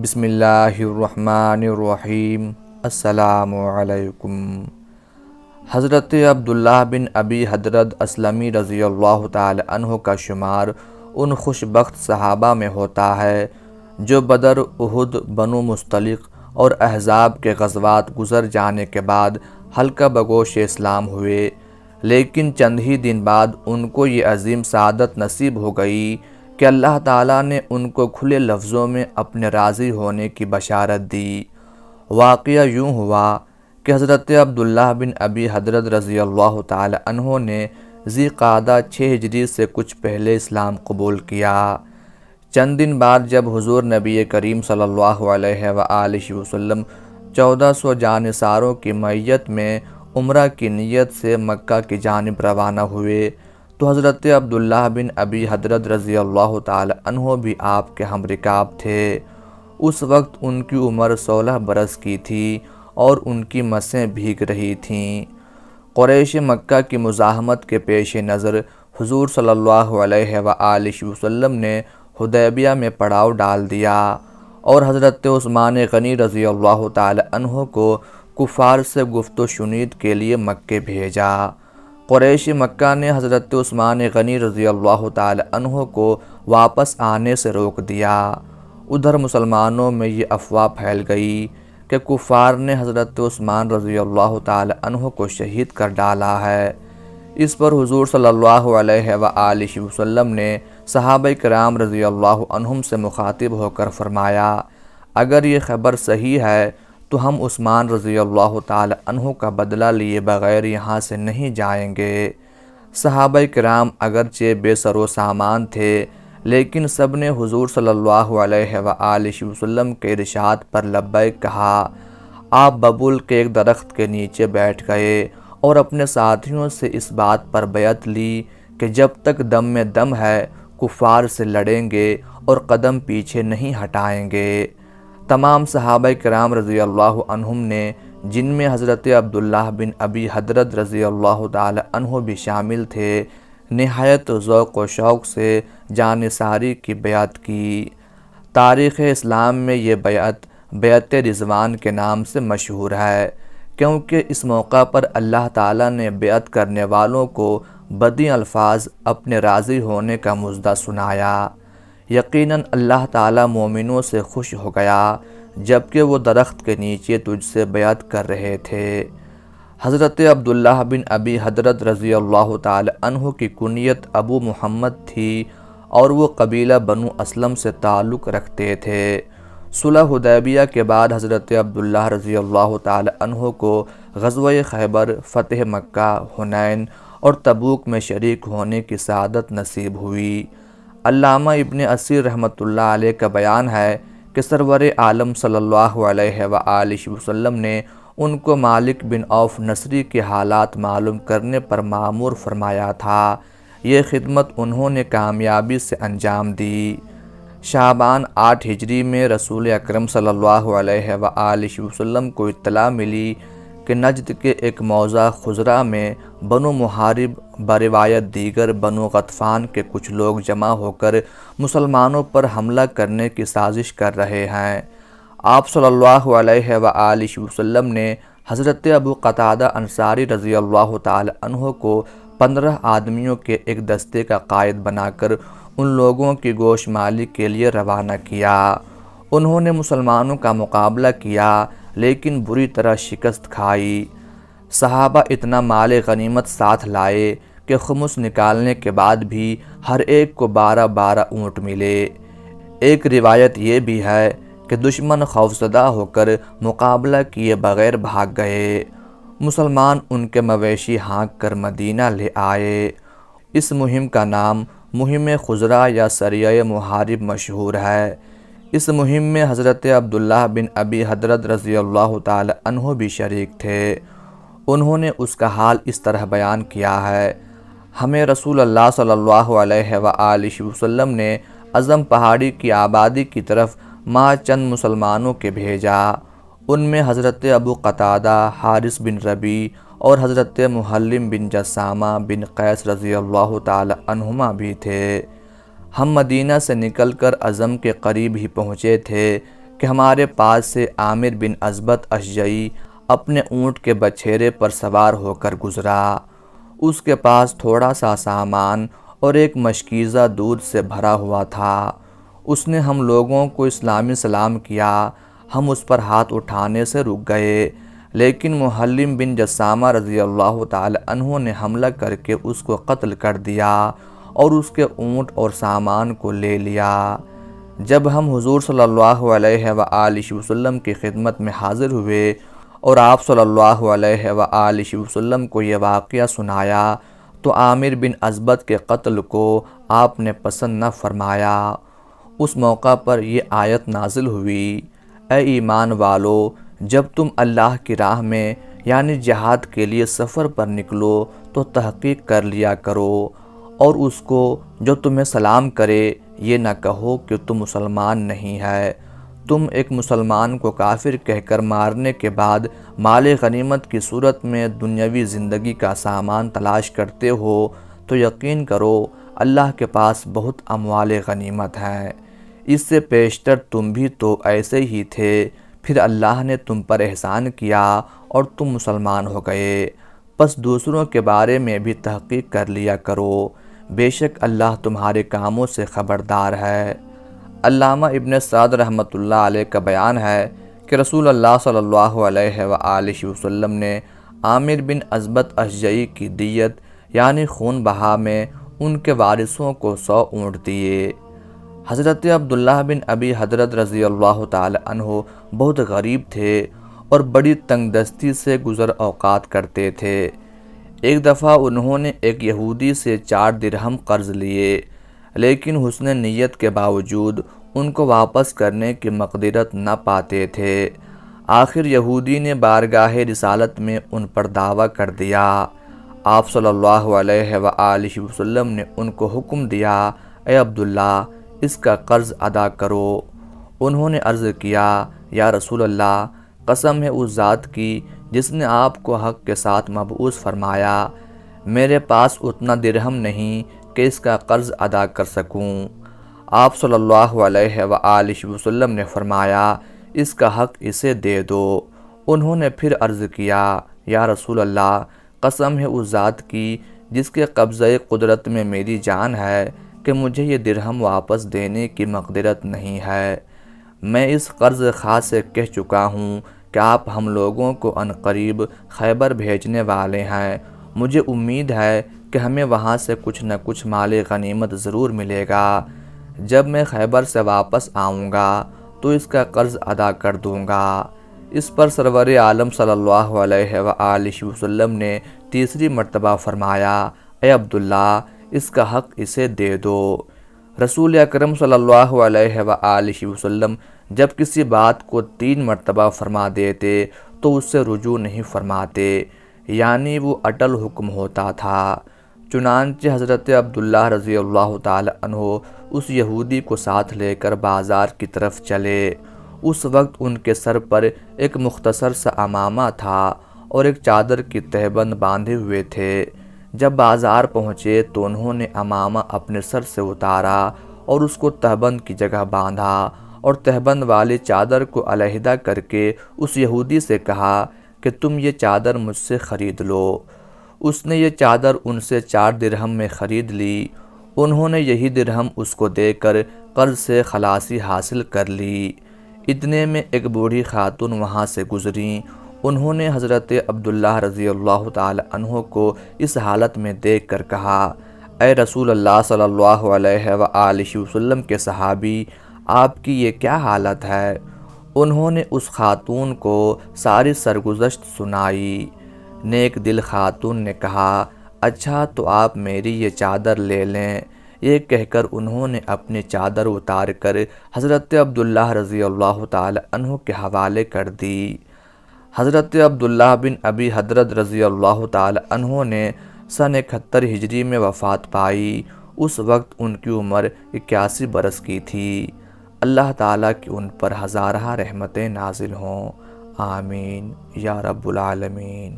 بسم اللہ الرحمن الرحیم۔ السلام علیکم۔ حضرت عبداللہ بن ابی حدرد اسلمی رضی اللہ تعالی عنہ کا شمار ان خوش بخت صحابہ میں ہوتا ہے جو بدر، احد، بنو مصطلق اور احزاب کے غزوات گزر جانے کے بعد حلقہ بگوش اسلام ہوئے، لیکن چند ہی دن بعد ان کو یہ عظیم سعادت نصیب ہو گئی کہ اللہ تعالیٰ نے ان کو کھلے لفظوں میں اپنے راضی ہونے کی بشارت دی۔ واقعہ یوں ہوا کہ حضرت عبداللہ بن ابی حدرد رضی اللہ تعالی عنہ نے ذی قعدہ 6 ہجری سے کچھ پہلے اسلام قبول کیا۔ چند دن بعد جب حضور نبی کریم صلی اللہ علیہ وآلہ وسلم 1400 جانثاروں کی معیت میں عمرہ کی نیت سے مکہ کی جانب روانہ ہوئے تو حضرت عبداللہ بن ابی حدرد رضی اللہ تعالی عنہ بھی آپ کے ہم رکاب تھے۔ اس وقت ان کی عمر 16 برس کی تھی اور ان کی مسیں بھیگ رہی تھیں۔ قریش مکہ کی مزاحمت کے پیش نظر حضور صلی اللہ علیہ وآلہ وسلم نے حدیبیہ میں پڑاؤ ڈال دیا اور حضرت عثمان غنی رضی اللہ تعالی عنہ کو کفار سے گفت و شنید کے لیے مکے بھیجا۔ قریش مکہ نے حضرت عثمان غنی رضی اللہ تعالی عنہ کو واپس آنے سے روک دیا۔ ادھر مسلمانوں میں یہ افواہ پھیل گئی کہ کفار نے حضرت عثمان رضی اللہ تعالی عنہ کو شہید کر ڈالا ہے۔ اس پر حضور صلی اللہ علیہ وآلہ وسلم نے صحابہ کرام رضی اللہ عنہم سے مخاطب ہو کر فرمایا، اگر یہ خبر صحیح ہے تو ہم عثمان رضی اللہ تعالی عنہ کا بدلہ لیے بغیر یہاں سے نہیں جائیں گے۔ صحابہ کرام اگرچہ بے سر و سامان تھے لیکن سب نے حضور صلی اللہ علیہ وآلہ وسلم کے ارشاد پر لبیک کہا۔ آپ ببول کے ایک درخت کے نیچے بیٹھ گئے اور اپنے ساتھیوں سے اس بات پر بیعت لی کہ جب تک دم میں دم ہے کفار سے لڑیں گے اور قدم پیچھے نہیں ہٹائیں گے۔ تمام صحابہ کرام رضی اللہ عنہم نے، جن میں حضرت عبداللہ بن ابی حدرد رضی اللہ تعالی عنہ بھی شامل تھے، نہایت ذوق و شوق سے جانثاری کی بیعت کی۔ تاریخ اسلام میں یہ بیعت رضوان کے نام سے مشہور ہے، کیونکہ اس موقع پر اللہ تعالیٰ نے بیعت کرنے والوں کو بدیع الفاظ اپنے راضی ہونے کا مژدہ سنایا۔ یقیناً اللہ تعالیٰ مومنوں سے خوش ہو گیا جبکہ وہ درخت کے نیچے تجھ سے بیعت کر رہے تھے۔ حضرت عبداللہ بن ابی حدرد رضی اللہ تعالی عنہ کی کنیت ابو محمد تھی اور وہ قبیلہ بنو اسلم سے تعلق رکھتے تھے۔ صلح حدیبیہ کے بعد حضرت عبداللہ رضی اللہ تعالی عنہ کو غزوہ خیبر، فتح مکہ، حنین اور تبوک میں شریک ہونے کی سعادت نصیب ہوئی۔ علامہ ابن اسیر رحمۃ اللہ علیہ کا بیان ہے کہ سرور عالم صلی اللہ علیہ وآلہ وسلم نے ان کو مالک بن عوف نصری کے حالات معلوم کرنے پر مامور فرمایا تھا۔ یہ خدمت انہوں نے کامیابی سے انجام دی۔ شعبان 8 ہجری میں رسول اکرم صلی اللہ علیہ وآلہ وسلم کو اطلاع ملی کہ نجد کے ایک موضع خزرہ میں بنو محارب بروایت دیگر بنو غطفان کے کچھ لوگ جمع ہو کر مسلمانوں پر حملہ کرنے کی سازش کر رہے ہیں۔ آپ صلی اللہ علیہ وآلہ وسلم نے حضرت ابو قتادہ انصاری رضی اللہ تعالی عنہ کو 15 آدمیوں کے ایک دستے کا قائد بنا کر ان لوگوں کی گوش مالی کے لیے روانہ کیا۔ انہوں نے مسلمانوں کا مقابلہ کیا لیکن بری طرح شکست کھائی۔ صحابہ اتنا مال غنیمت ساتھ لائے کہ خمس نکالنے کے بعد بھی ہر ایک کو 12 اونٹ ملے۔ ایک روایت یہ بھی ہے کہ دشمن خوفزدہ ہو کر مقابلہ کیے بغیر بھاگ گئے۔ مسلمان ان کے مویشی ہانک کر مدینہ لے آئے۔ اس مہم کا نام مہم خزرہ یا سریہ محارب مشہور ہے۔ اس مہم میں حضرت عبداللہ بن ابی حدرد رضی اللہ تعالی عنہ بھی شریک تھے۔ انہوں نے اس کا حال اس طرح بیان کیا ہے، ہمیں رسول اللہ صلی اللہ علیہ وآلہ وسلم نے عظم پہاڑی کی آبادی کی طرف ماں چند مسلمانوں کے بھیجا۔ ان میں حضرت ابو قتادہ، حارث بن ربیع اور حضرت محلم بن جسامہ بن قیس رضی اللہ تعالی عنہما بھی تھے۔ ہم مدینہ سے نکل کر عظم کے قریب ہی پہنچے تھے کہ ہمارے پاس سے عامر بن ازبط اشجعی اپنے اونٹ کے بچھیرے پر سوار ہو کر گزرا۔ اس کے پاس تھوڑا سا سامان اور ایک مشکیزہ دودھ سے بھرا ہوا تھا۔ اس نے ہم لوگوں کو اسلامی سلام کیا۔ ہم اس پر ہاتھ اٹھانے سے رک گئے، لیکن محلم بن جسامہ رضی اللہ تعالی عنہ نے حملہ کر کے اس کو قتل کر دیا اور اس کے اونٹ اور سامان کو لے لیا۔ جب ہم حضور صلی اللہ علیہ وآلہ وسلم کی خدمت میں حاضر ہوئے اور آپ صلی اللہ علیہ وآلہ وسلم کو یہ واقعہ سنایا تو عامر بن ازبط کے قتل کو آپ نے پسند نہ فرمایا۔ اس موقع پر یہ آیت نازل ہوئی، اے ایمان والو، جب تم اللہ کی راہ میں یعنی جہاد کے لیے سفر پر نکلو تو تحقیق کر لیا کرو، اور اس کو جو تمہیں سلام کرے یہ نہ کہو کہ تم مسلمان نہیں ہے۔ تم ایک مسلمان کو کافر کہہ کر مارنے کے بعد مال غنیمت کی صورت میں دنیاوی زندگی کا سامان تلاش کرتے ہو تو یقین کرو اللہ کے پاس بہت اموال غنیمت ہیں۔ اس سے پیشتر تم بھی تو ایسے ہی تھے، پھر اللہ نے تم پر احسان کیا اور تم مسلمان ہو گئے۔ پس دوسروں کے بارے میں بھی تحقیق کر لیا کرو، بے شک اللہ تمہارے کاموں سے خبردار ہے۔ علامہ ابن سعد رحمۃ اللہ علیہ کا بیان ہے کہ رسول اللہ صلی اللہ علیہ وآلہ وسلم نے عامر بن ازبط اشجعی کی دیت یعنی خون بہا میں ان کے وارثوں کو 100 اونٹ دیے۔ حضرت عبداللہ بن ابی حضرت رضی اللہ تعالی عنہ بہت غریب تھے اور بڑی تنگ دستی سے گزر اوقات کرتے تھے۔ ایک دفعہ انہوں نے ایک یہودی سے 4 درہم قرض لیے، لیکن حسن نیت کے باوجود ان کو واپس کرنے کی مقدرت نہ پاتے تھے۔ آخر یہودی نے بارگاہ رسالت میں ان پر دعویٰ کر دیا۔ آپ صلی اللہ علیہ وآلہ وسلم نے ان کو حکم دیا، اے عبداللہ، اس کا قرض ادا کرو۔ انہوں نے عرض کیا، یا رسول اللہ، قسم ہے اس ذات کی جس نے آپ کو حق کے ساتھ مبعوث فرمایا، میرے پاس اتنا درہم نہیں کہ اس کا قرض ادا کر سکوں۔ آپ صلی اللہ علیہ وآلہ وسلم نے فرمایا، اس کا حق اسے دے دو۔ انہوں نے پھر عرض کیا، یا رسول اللہ، قسم ہے اس ذات کی جس کے قبضہ قدرت میں میری جان ہے کہ مجھے یہ درہم واپس دینے کی مقدرت نہیں ہے۔ میں اس قرض خواہ سے کہہ چکا ہوں کہ آپ ہم لوگوں کو عنقریب خیبر بھیجنے والے ہیں۔ مجھے امید ہے کہ ہمیں وہاں سے کچھ نہ کچھ مال غنیمت ضرور ملے گا۔ جب میں خیبر سے واپس آؤں گا تو اس کا قرض ادا کر دوں گا۔ اس پر سرور عالم صلی اللہ علیہ وآلہ وسلم نے تیسری مرتبہ فرمایا، اے عبداللہ، اس کا حق اسے دے دو۔ رسول اکرم صلی اللہ علیہ وآلہ وسلم جب کسی بات کو 3 مرتبہ فرما دیتے تو اس سے رجوع نہیں فرماتے، یعنی وہ اٹل حکم ہوتا تھا۔ چنانچہ حضرت عبداللہ رضی اللہ تعالی عنہ اس یہودی کو ساتھ لے کر بازار کی طرف چلے۔ اس وقت ان کے سر پر ایک مختصر سا عمامہ تھا اور ایک چادر کی تہبند باندھے ہوئے تھے۔ جب بازار پہنچے تو انہوں نے عمامہ اپنے سر سے اتارا اور اس کو تہبند کی جگہ باندھا اور تہبند والی چادر کو علیحدہ کر کے اس یہودی سے کہا کہ تم یہ چادر مجھ سے خرید لو۔ اس نے یہ چادر ان سے 4 درہم میں خرید لی۔ انہوں نے یہی درہم اس کو دے کر قرض سے خلاصی حاصل کر لی۔ اتنے میں ایک بوڑھی خاتون وہاں سے گزریں۔ انہوں نے حضرت عبداللہ رضی اللہ تعالی عنہ کو اس حالت میں دیکھ کر کہا، اے رسول اللہ صلی اللہ علیہ وآلہ وسلم کے صحابی، آپ کی یہ کیا حالت ہے؟ انہوں نے اس خاتون کو ساری سرگزشت سنائی۔ نیک دل خاتون نے کہا، اچھا تو آپ میری یہ چادر لے لیں۔ یہ کہہ کر انہوں نے اپنی چادر اتار کر حضرت عبداللہ رضی اللہ تعالی عنہ کے حوالے کر دی۔ حضرت عبداللہ بن ابی حضرت رضی اللہ تعالی عنہ نے سن 71 ہجری میں وفات پائی۔ اس وقت ان کی عمر 81 برس کی تھی۔ اللہ تعالیٰ کی ان پر ہزارہ رحمتیں نازل ہوں، آمین یا رب العالمین۔